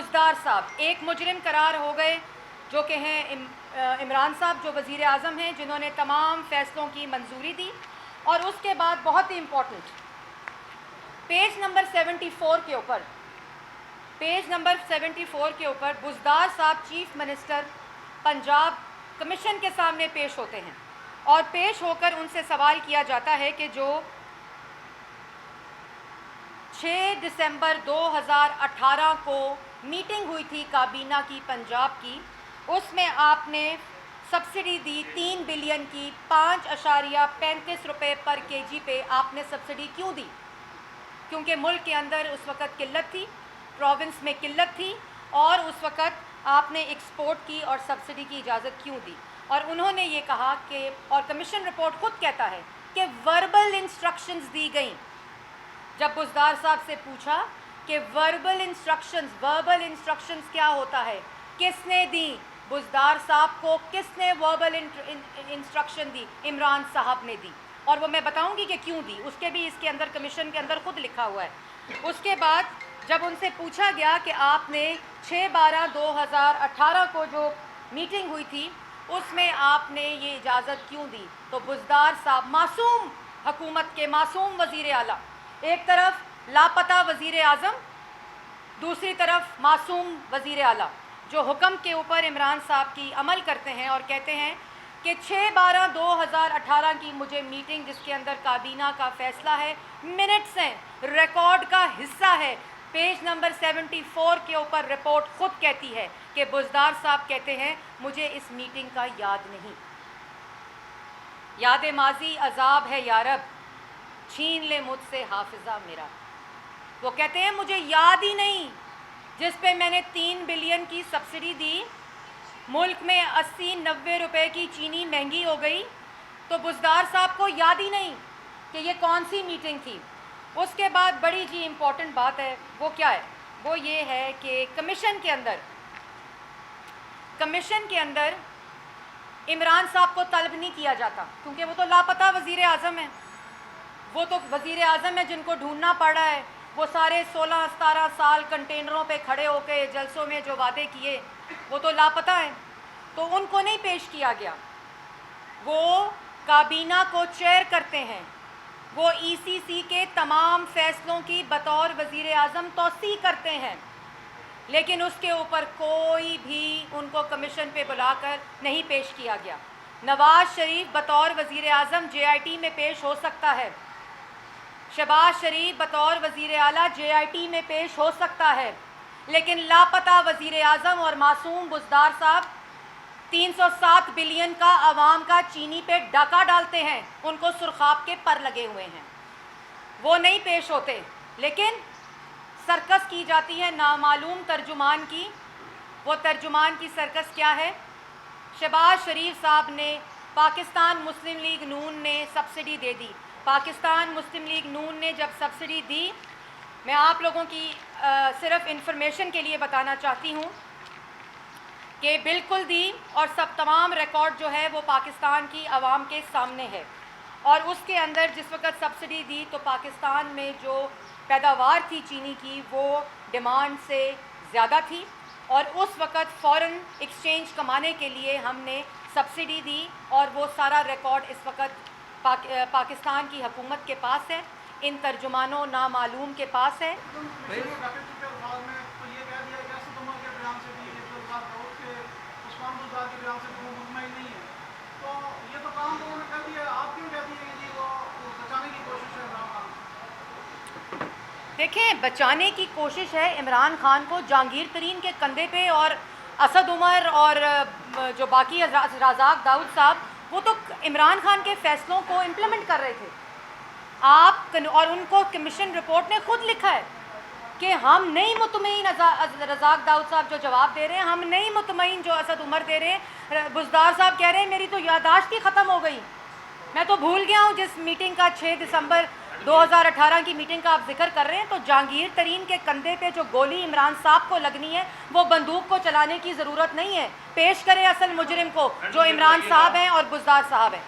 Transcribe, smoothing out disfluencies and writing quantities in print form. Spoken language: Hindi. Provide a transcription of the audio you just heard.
बुज़दार साहब एक मुजरिम करार हो गए, जो कि हैं इमरान साहब, जो वज़ीर आज़म हैं, जिन्होंने तमाम फ़ैसलों की मंजूरी दी। और उसके बाद बहुत ही इम्पोर्टेंट, पेज नंबर 74 के ऊपर, बुज़दार साहब चीफ मिनिस्टर पंजाब कमीशन के सामने पेश होते हैं और पेश होकर उनसे सवाल किया जाता है कि जो 6 दिसंबर 2018 को मीटिंग हुई थी काबीना की पंजाब की, उसमें आपने सब्सिडी दी 3 बिलियन की, 5.35 रुपये पर केजी पे आपने सब्सिडी क्यों दी? क्योंकि मुल्क के अंदर उस वक़्त किल्लत थी, प्रोविंस में किल्लत थी, और उस वक़्त आपने एक्सपोर्ट की और सब्सिडी की इजाज़त क्यों दी? और उन्होंने ये कहा कि, और कमीशन रिपोर्ट खुद कहता है कि वर्बल इंस्ट्रक्शंस दी गई। जब बुज़दार साहब से पूछा कि वर्बल इंस्ट्रक्शंस क्या होता है, किसने दी, बुज़दार साहब को किसने वर्बल इंस्ट्रक्शन दी? इमरान साहब ने दी, और वो मैं बताऊंगी कि क्यों दी, उसके भी इसके अंदर कमीशन के अंदर खुद लिखा हुआ है। उसके बाद जब उनसे पूछा गया कि आपने 6/12/2018 को जो मीटिंग हुई थी उसमें आपने ये इजाज़त क्यों दी, तो बुज़दार साहब, मासूम हुकूमत के मासूम वज़ीर आला, एक तरफ लापता वज़ीर आज़म, दूसरी तरफ मासूम वज़ीर आला, जो हुक्म के ऊपर इमरान साहब की अमल करते हैं और कहते हैं कि 6/12/2018 की मुझे मीटिंग, जिसके अंदर काबीना का फ़ैसला है, मिनट्स हैं, रिकॉर्ड का हिस्सा है। पेज नंबर 74 के ऊपर रिपोर्ट खुद कहती है कि बुज़दार साहब कहते हैं मुझे इस मीटिंग का याद नहीं। याद माजी अजाब है यारब, छीन ले मुझसे हाफिज़ा मेरा। वो कहते हैं मुझे याद ही नहीं, जिस पे मैंने 3 बिलियन की सब्सिडी दी, मुल्क में 80-90 रुपए की चीनी महंगी हो गई, तो बुज़दार साहब को याद ही नहीं कि ये कौन सी मीटिंग थी। उसके बाद बड़ी जी इम्पोर्टेंट बात है, वो क्या है? वो ये है कि कमीशन के अंदर इमरान साहब को तलब नहीं किया जाता, क्योंकि वो तो लापता वज़ीर आज़म है। वो तो वज़ीर आज़म है जिनको ढूंढना पड़ रहा है। वो सारे 16-17 साल कंटेनरों पे खड़े होकर जलसों में जो वादे किए, वो तो लापता हैं, तो उनको नहीं पेश किया गया। वो काबीना को चेयर करते हैं, वो ईसीसी के तमाम फ़ैसलों की बतौर वज़ीर आज़म तौसीह करते हैं, लेकिन उसके ऊपर कोई भी उनको कमीशन पे बुलाकर नहीं पेश किया गया। नवाज़ शरीफ बतौर वज़ीर आज़म JIT में पेश हो सकता है, शहबाज शरीफ बतौर वज़ीर आला JIT में पेश हो सकता है, लेकिन लापता वज़ीर आज़म और मासूम बुज़दार साहब 307 बिलियन का आवाम का चीनी पे डाका डालते हैं, उनको सुरखाब के पर लगे हुए हैं, वो नहीं पेश होते। लेकिन सर्कस की जाती है नामालूम तर्जुमान की। वो तर्जुमान की सर्कस क्या है? शहबाज शरीफ साहब ने, पाकिस्तान मुस्लिम लीग नून ने सब्सिडी दे दी। पाकिस्तान मुस्लिम लीग नून ने जब सब्सिडी दी, मैं आप लोगों की सिर्फ इंफॉर्मेशन के लिए बताना चाहती हूँ कि बिल्कुल दी, और सब तमाम रिकॉर्ड जो है वो पाकिस्तान की आवाम के सामने है। और उसके अंदर जिस वक़्त सब्सिडी दी तो पाकिस्तान में जो पैदावार थी चीनी की, वो डिमांड से ज़्यादा थी, और उस वक़्त फ़ौरन एक्सचेंज कमाने के लिए हमने सब्सिडी दी, और वो सारा रिकॉर्ड इस वक़्त पाकिस्तान की हुकूमत के पास है, इन तर्जुमानों नामालूम के पास है। देखें, बचाने की कोशिश है इमरान खान को जहांगीर तरीन के कंधे पे, और असद उमर और जो बाकी रज़ाक दाऊद साहब, वो तो इमरान खान के फ़ैसलों को इम्प्लीमेंट कर रहे थे। और उनको कमीशन रिपोर्ट ने खुद लिखा है कि हम नहीं मुतमईन, रज़ाक दाऊद साहब जो जवाब दे रहे हैं, हम नहीं मुतमईन जो असद उमर दे रहे हैं। बुज़दार साहब कह रहे हैं मेरी तो यादाश्त ही ख़त्म हो गई, मैं तो भूल गया हूँ जिस मीटिंग का 6 दिसंबर 2018 की मीटिंग का आप जिक्र कर रहे हैं। तो जहांगीर तरीन के कंधे पे जो गोली इमरान साहब को लगनी है, वो बंदूक को चलाने की ज़रूरत नहीं है। पेश करें असल मुजरिम को, जो इमरान साहब हैं और बुज़दार साहब हैं।